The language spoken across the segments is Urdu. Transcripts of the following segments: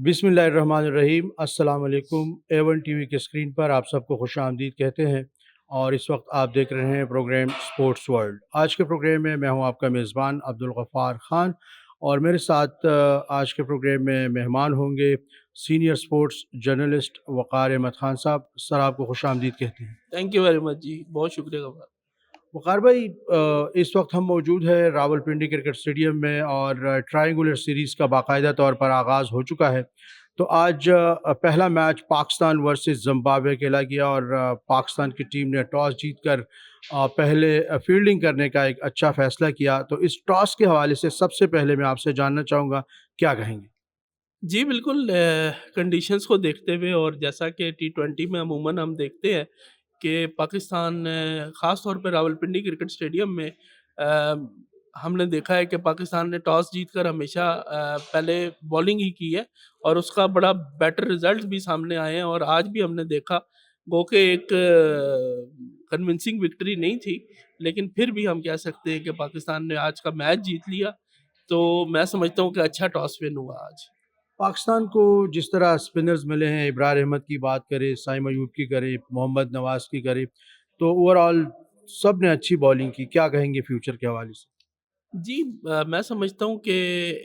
بسم اللہ الرحمن الرحیم۔ السلام علیکم۔ A1 ٹی وی کے اسکرین پر آپ سب کو خوش آمدید کہتے ہیں، اور اس وقت آپ دیکھ رہے ہیں پروگرام سپورٹس ورلڈ۔ آج کے پروگرام میں ہوں آپ کا میزبان عبدالغفار خان، اور میرے ساتھ آج کے پروگرام میں مہمان ہوں گے سینئر سپورٹس جرنلسٹ وقار احمد خان صاحب۔ سر، آپ کو خوش آمدید کہتے ہیں۔ تھینک یو ویری مچ جی، بہت شکریہ غفار۔ وقار بھائی، اس وقت ہم موجود ہیں راولپنڈی کرکٹ اسٹیڈیم میں، اور ٹرائنگولر سیریز کا باقاعدہ طور پر آغاز ہو چکا ہے۔ تو آج پہلا میچ پاکستان ورسز زمبابوے کھیلا گیا، اور پاکستان کی ٹیم نے ٹاس جیت کر پہلے فیلڈنگ کرنے کا ایک اچھا فیصلہ کیا۔ تو اس ٹاس کے حوالے سے سب سے پہلے میں آپ سے جاننا چاہوں گا، کیا کہیں گے؟ جی بالکل، کنڈیشنز کو دیکھتے ہوئے، اور جیسا کہ T20 میں عموماً ہم دیکھتے ہیں کہ پاکستان خاص طور پہ راولپنڈی کرکٹ اسٹیڈیم میں ہم نے دیکھا ہے کہ پاکستان نے ٹاس جیت کر ہمیشہ پہلے بالنگ ہی کی ہے، اور اس کا بڑا بیٹر رزلٹ بھی سامنے آئے ہیں۔ اور آج بھی ہم نے دیکھا، گو کہ ایک کنونسنگ وکٹری نہیں تھی، لیکن پھر بھی ہم کہہ سکتے ہیں کہ پاکستان نے آج کا میچ جیت لیا۔ تو میں سمجھتا ہوں کہ اچھا ٹاس ون ہوا آج۔ پاکستان کو جس طرح اسپنرز ملے ہیں، ابرار احمد کی بات کرے، سائم ایوب کی کرے، محمد نواز کی کرے، تو اوور آل سب نے اچھی بالنگ کی۔ کیا کہیں گے فیوچر کے حوالے سے؟ جی، میں سمجھتا ہوں کہ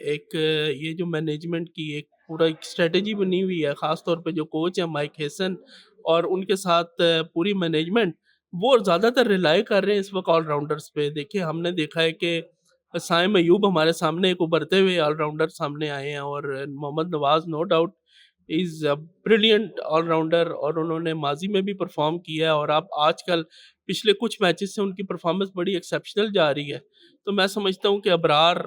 ایک یہ جو مینجمنٹ کی ایک پورا ایک اسٹریٹجی بنی ہوئی ہے، خاص طور پہ جو کوچ ہیں مائک ہیسن، اور ان کے ساتھ پوری مینجمنٹ، وہ زیادہ تر ریلائی کر رہے ہیں اس وقت آل راؤنڈرز پہ۔ دیکھیں، ہم نے دیکھا ہے کہ سائم ایوب ہمارے سامنے ایک ابھرتے ہوئے آل راؤنڈر سامنے آئے ہیں، اور Muhammad Nawaz no doubt is brilliant all rounder, اور انہوں نے ماضی میں بھی پرفارم کیا ہے، اور اب آج کل پچھلے کچھ میچز سے ان کی پرفارمنس بڑی ایکسیپشنل جا رہی ہے۔ تو میں سمجھتا ہوں کہ ابرار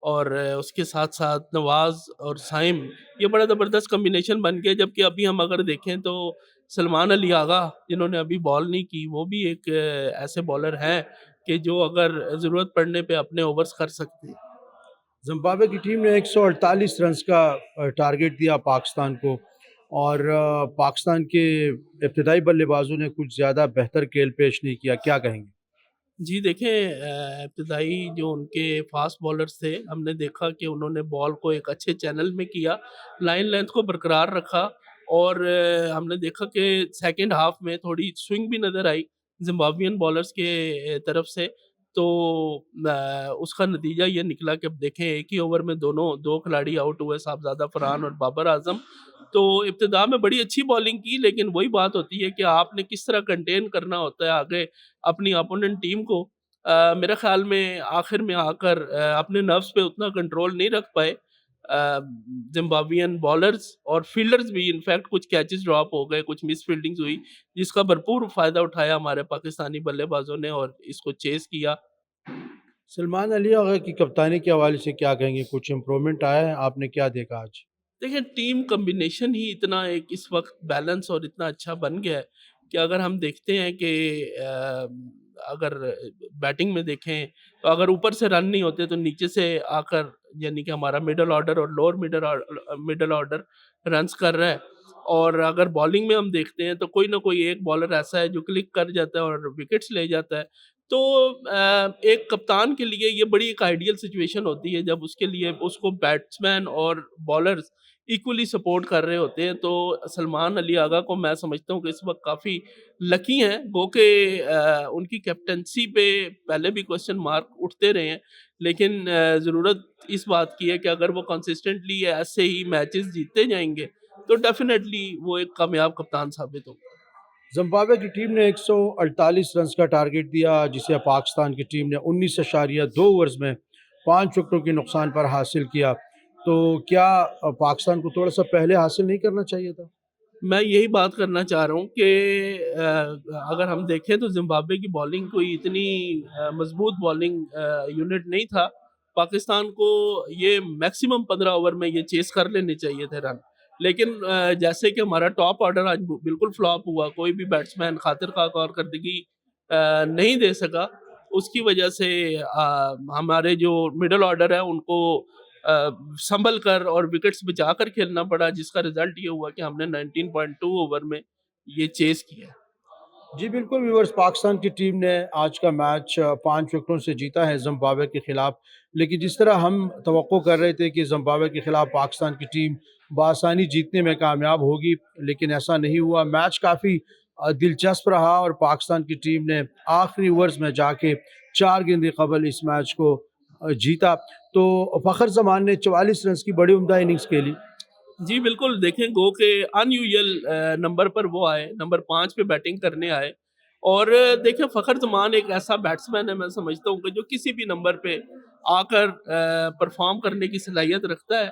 اور اس کے ساتھ ساتھ نواز اور سائم، یہ بڑا زبردست کمبینیشن بن گیا۔ جبکہ ابھی ہم اگر دیکھیں تو سلمان علی آغا، جنہوں نے ابھی بال نہیں کی، وہ بھی ایک ایسے بالر ہیں کہ جو اگر ضرورت پڑنے پہ اپنے اوورز کر سکتے ہیں۔ زمبابوے کی ٹیم نے 148 رنز کا ٹارگٹ دیا پاکستان کو، اور پاکستان کے ابتدائی بلے بازوں نے کچھ زیادہ بہتر کھیل پیش نہیں کیا۔ کیا کہیں گے؟ جی دیکھیں، ابتدائی جو ان کے فاسٹ بالرز تھے، ہم نے دیکھا کہ انہوں نے بال کو ایک اچھے چینل میں کیا، لائن لینتھ کو برقرار رکھا، اور ہم نے دیکھا کہ سیکنڈ ہاف میں تھوڑی سوئنگ بھی نظر آئی زمبابوین بالرز کے طرف سے۔ تو اس کا نتیجہ یہ نکلا کہ اب دیکھیں، ایک ہی اوور میں دو کھلاڑی آؤٹ ہوئے، صاحبزادہ فرحان اور بابر اعظم۔ تو ابتدا میں بڑی اچھی بالنگ کی، لیکن وہی بات ہوتی ہے کہ آپ نے کس طرح کنٹین کرنا ہوتا ہے آگے اپنی اپوننٹ ٹیم کو۔ میرے خیال میں آخر میں آ کر اپنے نروس پہ اتنا کنٹرول نہیں رکھ پائے زمبابوین بالرز، اور فیلڈرز بھی انفیکٹ کچھ کیچز ڈراپ ہو گئے، کچھ مس فیلڈنگز ہوئی، جس کا بھرپور فائدہ اٹھایا ہمارے پاکستانی بلے بازوں نے اور اس کو چیز کیا۔ سلمان علی آغا کی کپتانی کے حوالے سے کیا کہیں گے؟ کچھ امپرومنٹ آیا ہے؟ آپ نے کیا دیکھا آج؟ دیکھیں، ٹیم کمبینیشن ہی اتنا ایک اس وقت بیلنس اور اتنا اچھا بن گیا ہے کہ اگر ہم دیکھتے ہیں کہ اگر بیٹنگ میں دیکھیں تو اگر اوپر سے رن نہیں ہوتے تو نیچے سے آ کر، یعنی کہ ہمارا مڈل آرڈر اور لوور مڈل آرڈر رنز کر رہا ہے، اور اگر بالنگ میں ہم دیکھتے ہیں تو کوئی نہ کوئی ایک بالر ایسا ہے جو کلک کر جاتا ہے اور وکٹس لے جاتا ہے۔ تو ایک کپتان کے لیے یہ بڑی ایک آئیڈیل سچویشن ہوتی ہے جب اس کے لیے اس کو بیٹسمین اور بالرز ایکولی سپورٹ کر رہے ہوتے ہیں۔ تو سلمان علی آغا کو میں سمجھتا ہوں کہ اس وقت کافی لکی ہیں، گو کہ ان کی کیپٹنسی پہ پہلے بھی کوسچن مارک اٹھتے رہے ہیں، لیکن ضرورت اس بات کی ہے کہ اگر وہ کنسسٹنٹلی ایسے ہی میچز جیتتے جائیں گے تو ڈیفینیٹلی وہ ایک کامیاب کپتان ثابت ہوگا۔ زمبابوے کی ٹیم نے 148 رنز کا ٹارگٹ دیا، جسے پاکستان کی ٹیم نے 19.2 اوورز میں 5 وکٹوں کے نقصان پر حاصل کیا۔ تو کیا پاکستان کو تھوڑا سا پہلے حاصل نہیں کرنا چاہیے تھا؟ میں یہی بات کرنا چاہ رہا ہوں کہ اگر ہم دیکھیں تو زمبابوے کی بالنگ کوئی اتنی مضبوط بالنگ یونٹ نہیں تھا۔ پاکستان کو یہ میکسیمم 15 اوور میں یہ چیز کر لینے چاہیے تھے رن، لیکن جیسے کہ ہمارا ٹاپ آرڈر آج بالکل فلاپ ہوا، کوئی بھی بیٹسمین خاطر خواہ کارکردگی نہیں دے سکا، اس کی وجہ سے ہمارے جو مڈل آرڈر ہے ان کو سنبھل کر اور وکٹس بچا کر کھیلنا پڑا، جس کا رزلٹ یہ ہوا کہ ہم نے 19.2 اوور میں یہ چیز کیا۔ جی بالکل ویورز، پاکستان کی ٹیم نے آج کا میچ 5 وکٹوں سے جیتا ہے زمبابوے کے خلاف، لیکن جس طرح ہم توقع کر رہے تھے کہ زمبابوے کے خلاف پاکستان کی ٹیم بآسانی جیتنے میں کامیاب ہوگی، لیکن ایسا نہیں ہوا۔ میچ کافی دلچسپ رہا اور پاکستان کی ٹیم نے آخری اوورز میں جا کے 4 گیندیں قبل اس میچ کو جیتا۔ تو فخر زمان نے 44 رنز کی بڑی عمدہ اننگز کھیلی۔ جی بالکل، دیکھیں گو کہ ان یوزل نمبر پر وہ آئے، نمبر 5 پہ بیٹنگ کرنے آئے، اور دیکھیں فخر زمان ایک ایسا بیٹسمین ہے، میں سمجھتا ہوں کہ جو کسی بھی نمبر پہ آ کر پرفارم کرنے کی صلاحیت رکھتا ہے،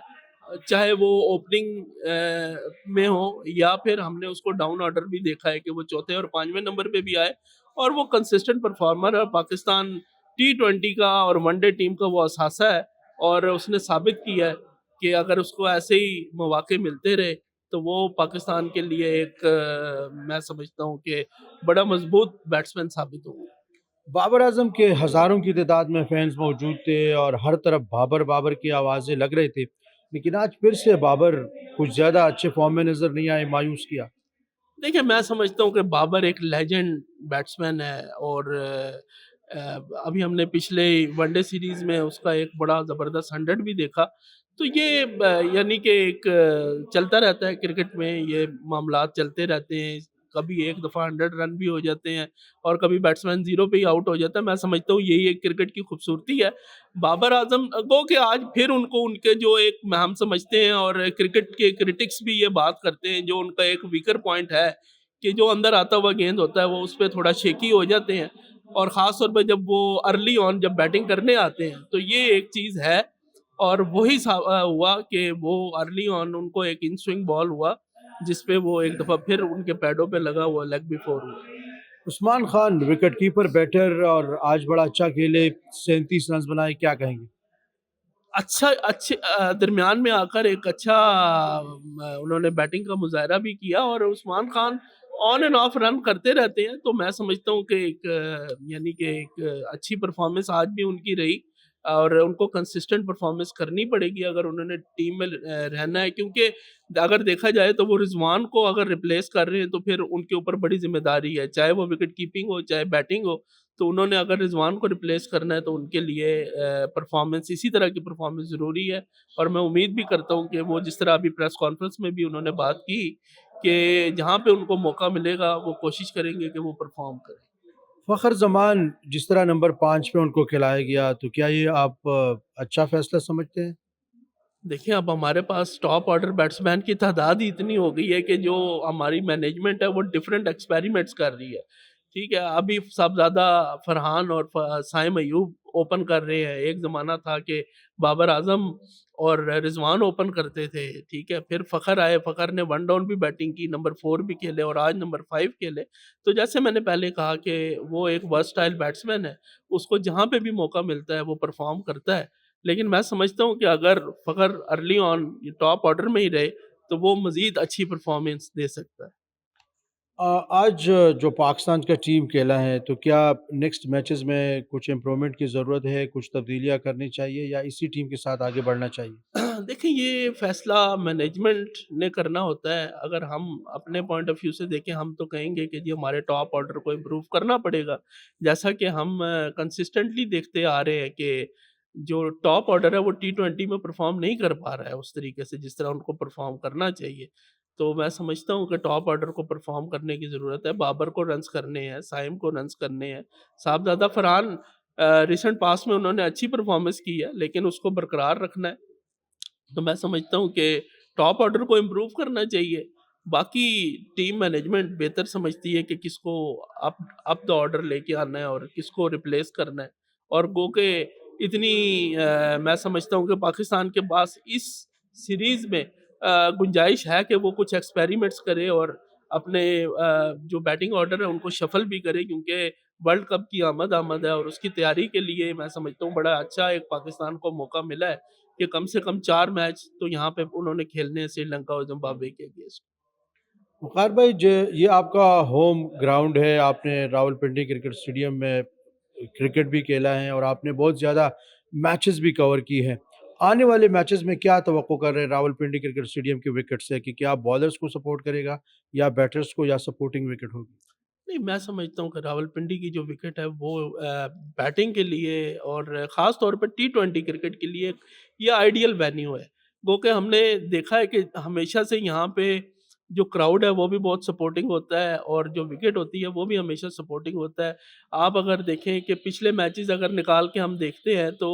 چاہے وہ اوپننگ میں ہو یا پھر ہم نے اس کو ڈاؤن آرڈر بھی دیکھا ہے کہ وہ چوتھے اور 5ویں نمبر پہ بھی آئے، اور وہ کنسسٹنٹ پرفارمر ہے۔ پاکستان T20 کا اور ون ڈے ٹیم کا وہ اثاثہ ہے، اور اس نے ثابت کیا ہے کہ اگر اس کو ایسے ہی مواقع ملتے رہے تو وہ پاکستان کے لیے ایک میں سمجھتا ہوں کہ بڑا مضبوط بیٹسمین ثابت ہوگا۔ بابر اعظم کے ہزاروں کی تعداد میں فینس موجود تھے اور ہر طرف بابر بابر کی آوازیں لگ رہے تھے، لیکن آج پھر سے بابر کچھ زیادہ اچھے فارم میں نظر نہیں آئے، مایوس کیا۔ دیکھیں میں سمجھتا ہوں کہ بابر ایک لیجنڈ بیٹسمین ہے، اور ابھی ہم نے پچھلے ون ڈے سیریز میں اس کا ایک بڑا زبردست 100 بھی دیکھا، تو یہ یعنی کہ ایک چلتا رہتا ہے کرکٹ میں، یہ معاملات چلتے رہتے ہیں، کبھی ایک دفعہ 100 رن بھی ہو جاتے ہیں اور کبھی بیٹسمین 0 پہ ہی آؤٹ ہو جاتا ہے۔ میں سمجھتا ہوں یہی ایک کرکٹ کی خوبصورتی ہے۔ بابر اعظم گو کہ آج پھر ان کو ان کے جو ایک ہم سمجھتے ہیں، اور کرکٹ کے کرٹکس بھی یہ بات کرتے ہیں، جو ان کا ایک ویکر پوائنٹ ہے کہ جو اندر آتا ہوا گیند ہوتا ہے وہ اس پہ تھوڑا شیکی ہو جاتے ہیں، اور خاص طور پہ جب وہ ارلی آن جب بیٹنگ کرنے آتے ہیں تو یہ ایک چیز ہے، اور وہی ہوا کہ وہ ارلی آن ان کو ایک ان سوئنگ بال ہوا جس پہ وہ ایک دفعہ پھر ان کے پیڈوں پہ لگا ہوا لیگ بھی 4 ہوا۔ عثمان خان وکٹ کیپر بیٹر اور آج بڑا اچھا کھیلے، 37 رنز بنائے، کیا کہیں گے؟ اچھے درمیان میں آ کر ایک اچھا انہوں نے بیٹنگ کا مظاہرہ بھی کیا، اور عثمان خان آن اینڈ آف رن کرتے رہتے ہیں، تو میں سمجھتا ہوں کہ ایک یعنی کہ ایک اچھی پرفارمنس آج بھی ان کی رہی، اور ان کو کنسسٹنٹ پرفارمنس کرنی پڑے گی اگر انہوں نے ٹیم میں رہنا ہے، کیونکہ اگر دیکھا جائے تو وہ رضوان کو اگر ریپلیس کر رہے ہیں تو پھر ان کے اوپر بڑی ذمہ داری ہے، چاہے وہ وکٹ کیپنگ ہو چاہے بیٹنگ ہو، تو انہوں نے اگر رضوان کو ریپلیس کرنا ہے تو ان کے لیے پرفارمنس اسی طرح کی پرفارمنس ضروری ہے، اور میں امید بھی کرتا ہوں کہ وہ جس طرح ابھی پریس کانفرنس میں بھی انہوں نے بات کی کہ جہاں پہ ان کو موقع ملے گا وہ کوشش کریں گے کہ وہ پرفارم کریں۔ فخر زمان جس طرح نمبر 5 پہ ان کو کھلایا گیا، تو کیا یہ آپ اچھا فیصلہ سمجھتے ہیں؟ دیکھیں اب ہمارے پاس ٹاپ آرڈر بیٹسمین کی تعداد ہی اتنی ہو گئی ہے کہ جو ہماری مینجمنٹ ہے وہ ڈفرینٹ ایکسپیریمنٹس کر رہی ہے، ٹھیک ہے، ابھی صاحبزادہ فرحان اور سائم ایوب اوپن کر رہے ہیں، ایک زمانہ تھا کہ بابر اعظم اور رضوان اوپن کرتے تھے، ٹھیک ہے، پھر فخر آئے، فخر نے ون ڈاؤن بھی بیٹنگ کی، نمبر 4 بھی کھیلے اور آج نمبر 5 کھیلے، تو جیسے میں نے پہلے کہا کہ وہ ایک ورسٹائل بیٹسمین ہے، اس کو جہاں پہ بھی موقع ملتا ہے وہ پرفارم کرتا ہے، لیکن میں سمجھتا ہوں کہ اگر فخر ارلی آن ٹاپ آرڈر میں ہی رہے تو وہ مزید اچھی پرفارمنس دے سکتا ہے۔ آج جو پاکستان کا ٹیم کھیلا ہے، تو کیا نیکسٹ میچز میں کچھ امپرومنٹ کی ضرورت ہے، کچھ تبدیلیاں کرنی چاہیے، یا اسی ٹیم کے ساتھ آگے بڑھنا چاہیے؟ دیکھیں یہ فیصلہ مینجمنٹ نے کرنا ہوتا ہے، اگر ہم اپنے پوائنٹ آف ویو سے دیکھیں ہم تو کہیں گے کہ جی ہمارے ٹاپ آرڈر کو امپروو کرنا پڑے گا، جیسا کہ ہم کنسسٹنٹلی دیکھتے آ رہے ہیں کہ جو ٹاپ آرڈر ہے وہ T20 میں پرفارم نہیں کر پا رہا ہے اس طریقے سے جس طرح ان کو پرفارم کرنا چاہیے، تو میں سمجھتا ہوں کہ ٹاپ آرڈر کو پرفارم کرنے کی ضرورت ہے، بابر کو رنز کرنے ہیں، سائم کو رنز کرنے ہیں، صاحبزادہ فرحان ریسنٹ پاس میں انہوں نے اچھی پرفارمنس کی ہے لیکن اس کو برقرار رکھنا ہے، تو میں سمجھتا ہوں کہ ٹاپ آرڈر کو امپروو کرنا چاہیے، باقی ٹیم مینجمنٹ بہتر سمجھتی ہے کہ کس کو اپ دا آرڈر لے کے آنا ہے اور کس کو ریپلیس کرنا ہے، اور گو کہ اتنی میں سمجھتا ہوں کہ پاکستان کے پاس اس سیریز میں گنجائش ہے کہ وہ کچھ ایکسپیریمنٹس کرے اور اپنے جو بیٹنگ آرڈر ہے ان کو شفل بھی کرے، کیونکہ ورلڈ کپ کی آمد ہے اور اس کی تیاری کے لیے میں سمجھتا ہوں بڑا اچھا ایک پاکستان کو موقع ملا ہے کہ کم سے کم 4 میچ تو یہاں پہ انہوں نے کھیلنے ہیں سری لنکا اور زمبابوے کے اگینسٹ۔ وقار بھائی، یہ آپ کا ہوم گراؤنڈ ہے، آپ نے راولپنڈی کرکٹ اسٹیڈیم میں کرکٹ بھی کھیلا ہے اور آپ نے بہت زیادہ میچز بھی کور کی ہیں۔ آنے والے میچز میں کیا توقع کر رہے ہیں راولپنڈی کرکٹ اسٹیڈیم کے وکٹ سے، کہ کیا بالرز کو سپورٹ کرے گا یا بیٹرز کو، یا سپورٹنگ وکٹ ہوگی؟ نہیں میں سمجھتا ہوں کہ راولپنڈی کی جو وکٹ ہے وہ بیٹنگ کے لیے اور خاص طور پر T20 کرکٹ کے لیے یہ آئیڈیل وینیو ہے، گو کہ ہم نے دیکھا ہے کہ ہمیشہ سے یہاں پہ جو کراؤڈ ہے وہ بھی بہت سپورٹنگ ہوتا ہے، اور جو وکٹ ہوتی ہے وہ بھی ہمیشہ سپورٹنگ ہوتا ہے۔ آپ اگر دیکھیں کہ پچھلے میچز اگر نکال کے ہم دیکھتے ہیں تو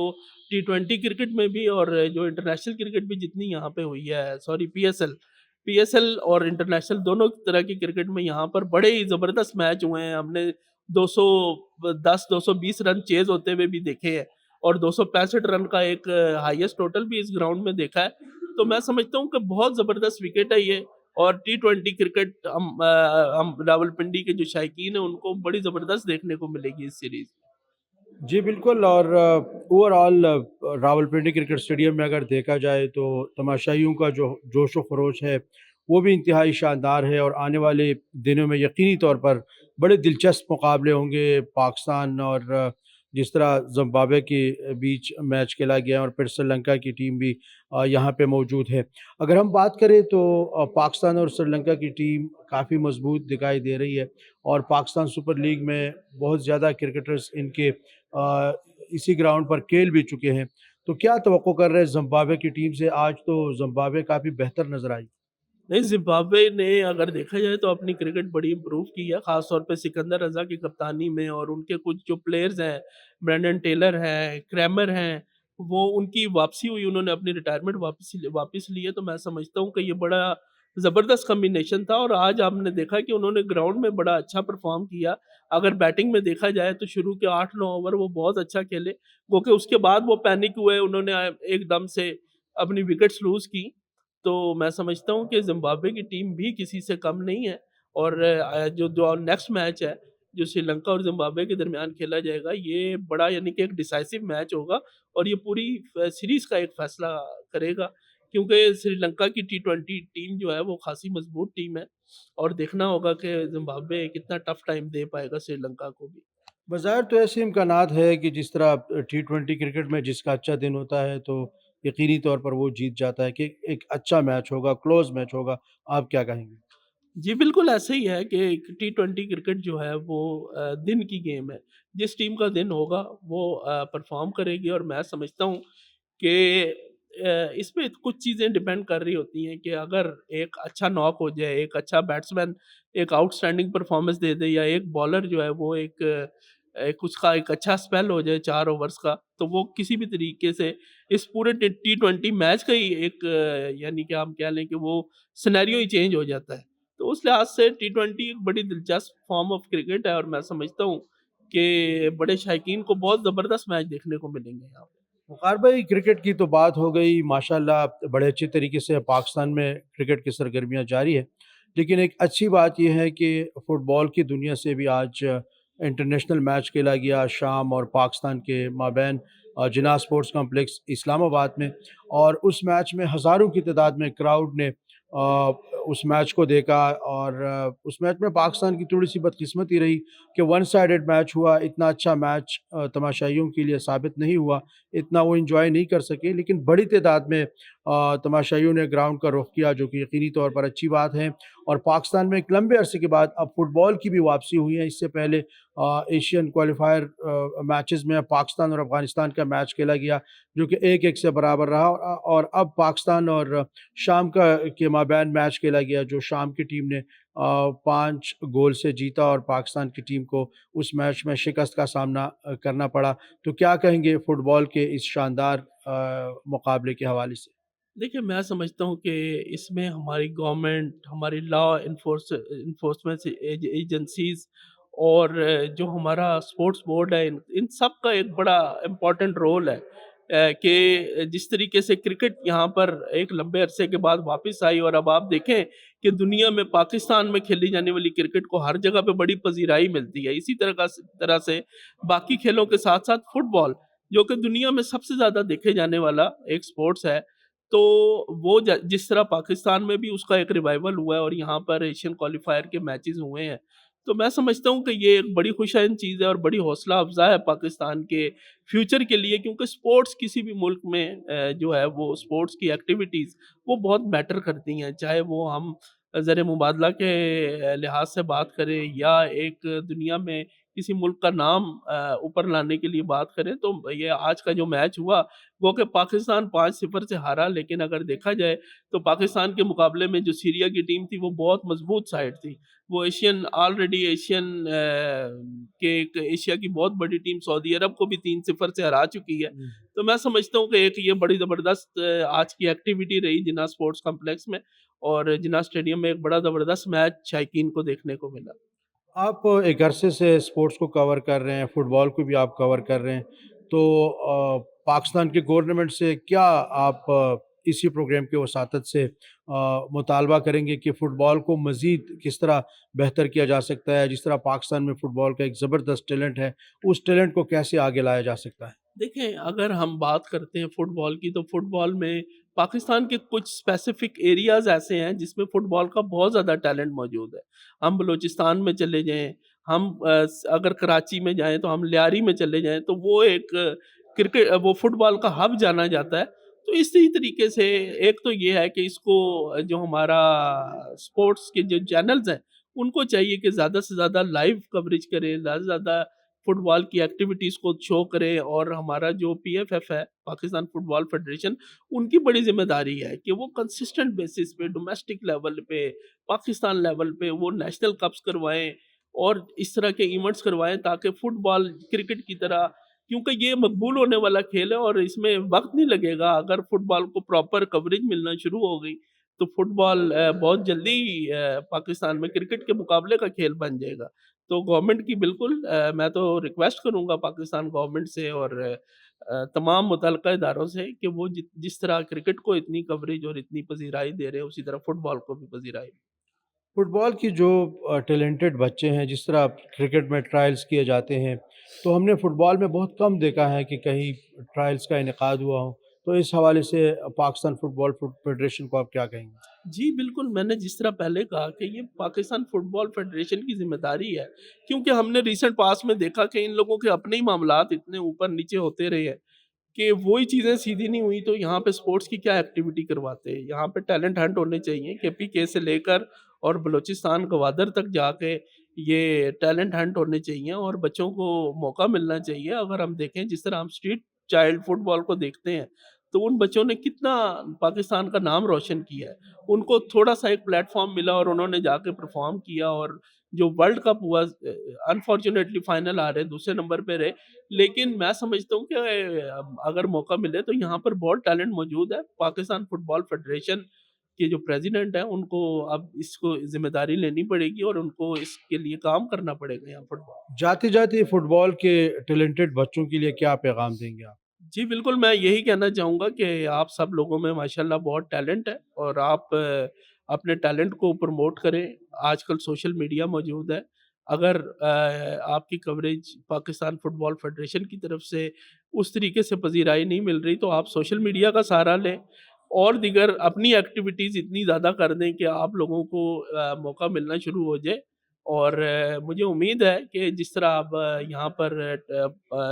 T20 کرکٹ میں بھی اور جو انٹرنیشنل کرکٹ بھی جتنی یہاں پہ ہوئی ہے، سوری پی ایس ایل اور انٹرنیشنل دونوں طرح کی کرکٹ میں یہاں پر بڑے ہی زبردست میچ ہوئے ہیں۔ ہم نے 220 رن چیز ہوتے ہوئے بھی دیکھے ہیں، اور 265 رن کا ایک ہائیسٹ ٹوٹل بھی اس گراؤنڈ میں دیکھا ہے۔ تو میں سمجھتا ہوں کہ بہت زبردست وکٹ ہے یہ، اور T20 کرکٹ ہم راولپنڈی کے جو شائقین ہیں ان کو بڑی زبردست دیکھنے کو ملے گی اس سیریز میں۔ جی بالکل، اور over all Rawalpindi cricket stadium میں اگر دیکھا جائے تو تماشائیوں کا جو جوش و خروش ہے وہ بھی انتہائی شاندار ہے، اور آنے والے دنوں میں یقینی طور پر بڑے دلچسپ مقابلے ہوں گے پاکستان اور جس طرح زمبابوے کے بیچ میچ کھیلا گیا ہے، اور پھر سری لنکا کی ٹیم بھی یہاں پہ موجود ہے۔ اگر ہم بات کریں تو پاکستان اور سری لنکا کی ٹیم کافی مضبوط دکھائی دے رہی ہے، اور پاکستان سپر لیگ میں بہت زیادہ کرکٹرز ان کے اسی گراؤنڈ پر کھیل بھی چکے ہیں۔ تو کیا توقع کر رہے ہیں زمبابوے کی ٹیم سے؟ آج تو زمبابوے کافی بہتر نظر آئی۔ نہیں، زمبابوے نے اگر دیکھا جائے تو اپنی کرکٹ بڑی امپروو کی ہے، خاص طور پہ سکندر رضا کی کپتانی میں، اور ان کے کچھ جو پلیئرز ہیں، برینڈن ٹیلر ہیں، کریمر ہیں، وہ ان کی واپسی ہوئی، انہوں نے اپنی ریٹائرمنٹ واپس لی ہے۔ تو میں سمجھتا ہوں کہ یہ بڑا زبردست کمبینیشن تھا، اور آج آپ نے دیکھا کہ انہوں نے گراؤنڈ میں بڑا اچھا پرفارم کیا۔ اگر بیٹنگ میں دیکھا جائے تو شروع کے 8-9 اوور وہ بہت اچھا کھیلے، کیونکہ اس کے بعد وہ پینک ہوئے، انہوں نے ایک دم سے اپنی وکٹس لوز کی۔ تو میں سمجھتا ہوں کہ زمبابوے کی ٹیم بھی کسی سے کم نہیں ہے، اور جو نیکسٹ میچ ہے جو سری لنکا اور زمبابوے کے درمیان کھیلا جائے گا، یہ بڑا یعنی کہ ایک ڈیسائسو میچ ہوگا، اور یہ پوری سیریز کا ایک فیصلہ کرے گا، کیونکہ سری لنکا کی T20 ٹیم جو ہے وہ خاصی مضبوط ٹیم ہے، اور دیکھنا ہوگا کہ زمبابوے کتنا ٹف ٹائم دے پائے گا سری لنکا کو بھی۔ بظاہر تو ایسے امکانات ہے کہ جس طرح T20 کرکٹ میں جس کا اچھا دن ہوتا ہے تو یقینی طور پر وہ جیت جاتا ہے، کہ ایک اچھا میچ ہوگا، کلوز میچ ہوگا۔ آپ کیا کہیں گے؟ جی بالکل ایسے ہی ہے کہ T20 کرکٹ جو ہے وہ دن کی گیم ہے، جس ٹیم کا دن ہوگا وہ پرفارم کرے گی، اور میں سمجھتا ہوں کہ اس پہ کچھ چیزیں ڈیپینڈ کر رہی ہوتی ہیں کہ اگر ایک اچھا ناک ہو جائے، ایک اچھا بیٹسمین ایک آؤٹ اسٹینڈنگ پرفارمنس دے دے، یا ایک بالر جو ہے وہ اس کا ایک اچھا اسپیل ہو جائے 4 اوورس کا، تو وہ کسی بھی طریقے سے اس پورے T20 میچ کا ہی ایک یعنی کہ ہم کہہ لیں کہ وہ سینیریو ہی چینج ہو جاتا ہے۔ تو اس لحاظ سے T20 ایک بڑی دلچسپ فارم آف کرکٹ ہے، اور میں سمجھتا ہوں کہ بڑے شائقین کو بہت زبردست میچ دیکھنے کو ملیں گے یہاں پہ۔ وقار بھائی، کرکٹ کی تو بات ہو گئی، ماشاءاللہ بڑے اچھے طریقے سے پاکستان میں کرکٹ کی سرگرمیاں جاری ہے، لیکن ایک اچھی بات یہ ہے کہ فٹ بال کی دنیا سے بھی آج انٹرنیشنل میچ کھیلا گیا شام اور پاکستان کے مابین جناح اسپورٹس کمپلیکس اسلام آباد میں، اور اس میچ میں ہزاروں کی تعداد میں کراؤڈ نے اس میچ کو دیکھا، اور اس میچ میں پاکستان کی تھوڑی سی بدقسمتی رہی کہ ون سائیڈڈ میچ ہوا۔ اتنا اچھا میچ تماشائیوں کے لیے ثابت نہیں ہوا، اتنا وہ انجوائے نہیں کر سکے، لیکن بڑی تعداد میں تماشائیوں نے گراؤنڈ کا رخ کیا، جو کہ یقینی طور پر اچھی بات ہے۔ اور پاکستان میں ایک لمبے عرصے کے بعد اب فٹ بال کی بھی واپسی ہوئی ہے۔ اس سے پہلے ایشین کوالیفائر میچز میں پاکستان اور افغانستان کا میچ کھیلا گیا، جو کہ 1-1 سے برابر رہا، اور اب پاکستان اور شام کے مابین میچ کھیلا گیا، جو شام کی ٹیم نے 5 گول سے جیتا، اور پاکستان کی ٹیم کو اس میچ میں شکست کا سامنا کرنا پڑا۔ تو کیا کہیں گے فٹ بال کے اس شاندار مقابلے کے حوالے سے؟ دیکھیے میں سمجھتا ہوں کہ اس میں ہماری گورنمنٹ، ہماری لا انفورسمنٹ ایجنسیز، اور جو ہمارا اسپورٹس بورڈ ہے، ان سب کا ایک بڑا امپورٹنٹ رول ہے، کہ جس طریقے سے کرکٹ یہاں پر ایک لمبے عرصے کے بعد واپس آئی، اور اب آپ دیکھیں کہ دنیا میں پاکستان میں کھیلی جانے والی کرکٹ کو ہر جگہ پہ بڑی پذیرائی ملتی ہے۔ اسی طرح سے باقی کھیلوں کے ساتھ ساتھ فٹ بال، جو کہ دنیا میں سب سے زیادہ دیکھے جانے والا ایک سپورٹس ہے، تو وہ جس طرح پاکستان میں بھی اس کا ایک ریوائول ہوا ہے، اور یہاں پر ایشین کوالیفائر کے میچز ہوئے ہیں، تو میں سمجھتا ہوں کہ یہ ایک بڑی خوشائن چیز ہے، اور بڑی حوصلہ افزا ہے پاکستان کے فیوچر کے لیے، کیونکہ سپورٹس کسی بھی ملک میں جو ہے وہ سپورٹس کی ایکٹیویٹیز وہ بہت میٹر کرتی ہیں، چاہے وہ ہم زر مبادلہ کے لحاظ سے بات کریں یا ایک دنیا میں کسی ملک کا نام اوپر لانے کے لیے بات کریں تو یہ آج کا جو میچ ہوا وہ کہ پاکستان 5-0 سے ہارا، لیکن اگر دیکھا جائے تو پاکستان کے مقابلے میں جو سیریا کی ٹیم تھی وہ بہت مضبوط سائڈ تھی. وہ آلریڈی ایشین کے ایک ایشیا کی بہت بڑی ٹیم سعودی عرب کو بھی 3-0 سے ہرا چکی ہے. تو میں سمجھتا ہوں کہ ایک یہ بڑی زبردست آج کی ایکٹیویٹی رہی جناح اسپورٹس کمپلیکس میں، اور جناح اسٹیڈیم میں ایک بڑا زبردست میچ شائقین کو دیکھنے کو ملا. آپ ایک عرصے سے اسپورٹس کو کور کر رہے ہیں، فٹ بال کو بھی آپ کور کر رہے ہیں، تو پاکستان کے گورنمنٹ سے کیا آپ اسی پروگرام کے وساطت سے مطالبہ کریں گے کہ فٹ بال کو مزید کس طرح بہتر کیا جا سکتا ہے؟ جس طرح پاکستان میں فٹ بال کا ایک زبردست ٹیلنٹ ہے، اس ٹیلنٹ کو کیسے آگے لایا جا سکتا ہے؟ دیکھیں، اگر ہم بات کرتے ہیں فٹ بال کی تو فٹ بال میں پاکستان کے کچھ اسپیسیفک ایریاز ایسے ہیں جس میں فٹ بال کا بہت زیادہ ٹیلنٹ موجود ہے. ہم بلوچستان میں چلے جائیں، ہم اگر کراچی میں جائیں تو ہم لیاری میں چلے جائیں تو وہ ایک کرکٹ وہ فٹ بال کا ہب جانا جاتا ہے. تو اسی طریقے سے ایک تو یہ ہے کہ اس کو جو ہمارا اسپورٹس کے جو چینلز ہیں ان کو چاہیے کہ زیادہ سے زیادہ لائیو کوریج کریں، زیادہ سے زیادہ فٹ بال کی ایکٹیویٹیز کو شو کریں. اور ہمارا جو پی ایف ایف ہے، پاکستان فٹ بال فیڈریشن، ان کی بڑی ذمہ داری ہے کہ وہ کنسسٹنٹ بیسس پہ ڈومیسٹک لیول پہ، پاکستان لیول پہ وہ نیشنل کپس کروائیں اور اس طرح کے ایونٹس کروائیں تاکہ فٹ بال کرکٹ کی طرح، کیونکہ یہ مقبول ہونے والا کھیل ہے اور اس میں وقت نہیں لگے گا. اگر فٹ بال کو پراپر کوریج ملنا شروع ہو گئی تو فٹ بال بہت جلدی پاکستان میں کرکٹ کے مقابلے کا کھیل بن جائے گا. تو گورنمنٹ کی بالکل میں تو ریکویسٹ کروں گا پاکستان گورنمنٹ سے اور تمام متعلقہ اداروں سے کہ وہ جس طرح کرکٹ کو اتنی کوریج اور اتنی پذیرائی دے رہے ہیں اسی طرح فٹ بال کو بھی پذیرائی. فٹ بال کی جو ٹیلنٹڈ بچے ہیں، جس طرح کرکٹ میں ٹرائلز کیے جاتے ہیں، تو ہم نے فٹ بال میں بہت کم دیکھا ہے کہ کہیں ٹرائلز کا انعقاد ہوا ہو. تو اس حوالے سے پاکستان فٹ بال فیڈریشن کو آپ کیا کہیں گے؟ جی بالکل، میں نے جس طرح پہلے کہا کہ یہ پاکستان فٹ بال فیڈریشن کی ذمہ داری ہے، کیونکہ ہم نے ریسنٹ پاس میں دیکھا کہ ان لوگوں کے اپنے ہی معاملات اتنے اوپر نیچے ہوتے رہے ہیں کہ وہی چیزیں سیدھی نہیں ہوئی. تو یہاں پہ سپورٹس کی کیا ایکٹیویٹی کرواتے ہیں؟ یہاں پہ ٹیلنٹ ہنٹ ہونے چاہیے، کے پی کے سے لے کر اور بلوچستان گوادر تک جا کے یہ ٹیلنٹ ہنٹ ہونے چاہیے اور بچوں کو موقع ملنا چاہیے. اگر ہم دیکھیں جس طرح ہم اسٹریٹ چائلڈ فٹ بال کو دیکھتے ہیں تو ان بچوں نے کتنا پاکستان کا نام روشن کیا ہے. ان کو تھوڑا سا ایک پلیٹ فارم ملا اور انہوں نے جا کے پرفارم کیا، اور جو ورلڈ کپ ہوا انفارچونیٹلی فائنل آ رہے دوسرے نمبر پہ رہے. لیکن میں سمجھتا ہوں کہ اگر موقع ملے تو یہاں پر بہت ٹیلنٹ موجود ہے. پاکستان فٹ بال فیڈریشن کے جو پریزیڈنٹ ہیں ان کو اب اس کو ذمہ داری لینی پڑے گی اور ان کو اس کے لیے کام کرنا پڑے گا یہاں فٹ بال. جاتے جاتے فٹ بال کے ٹیلنٹڈ بچوں کے لیے کیا پیغام دیں گے آپ؟ جی بالکل، میں یہی کہنا چاہوں گا کہ آپ سب لوگوں میں ماشاءاللہ بہت ٹیلنٹ ہے اور آپ اپنے ٹیلنٹ کو پروموٹ کریں. آج کل سوشل میڈیا موجود ہے. اگر آپ کی coverage Pakistan football federation کی طرف سے اس طریقے سے پذیرائی نہیں مل رہی تو آپ سوشل میڈیا کا سہارا لیں اور دیگر اپنی ایکٹیویٹیز اتنی زیادہ کر دیں کہ آپ لوگوں کو موقع ملنا شروع ہو جائے. اور مجھے امید ہے کہ جس طرح اب یہاں پر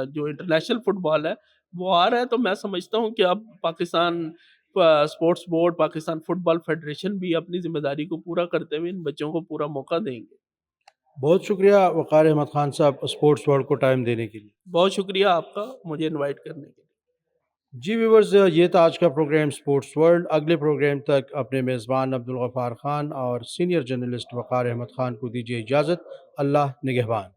جو انٹرنیشنل فٹ بال ہے وہ آ رہا ہے، تو میں سمجھتا ہوں کہ اب Pakistan sports board, Pakistan football federation بھی اپنی ذمہ داری کو پورا کرتے ہوئے ان بچوں کو پورا موقع دیں گے. بہت شکریہ وقار احمد خان صاحب اسپورٹس ورلڈ کو ٹائم دینے کے لیے. بہت شکریہ آپ کا مجھے انوائٹ کرنے کے لیے. جی ویورز، یہ تھا آج کا پروگرام اسپورٹس ورلڈ. اگلے پروگرام تک اپنے میزبان عبدالغفار خان اور سینئر جرنلسٹ وقار احمد خان کو دیجیے اجازت. اللہ نگہبان.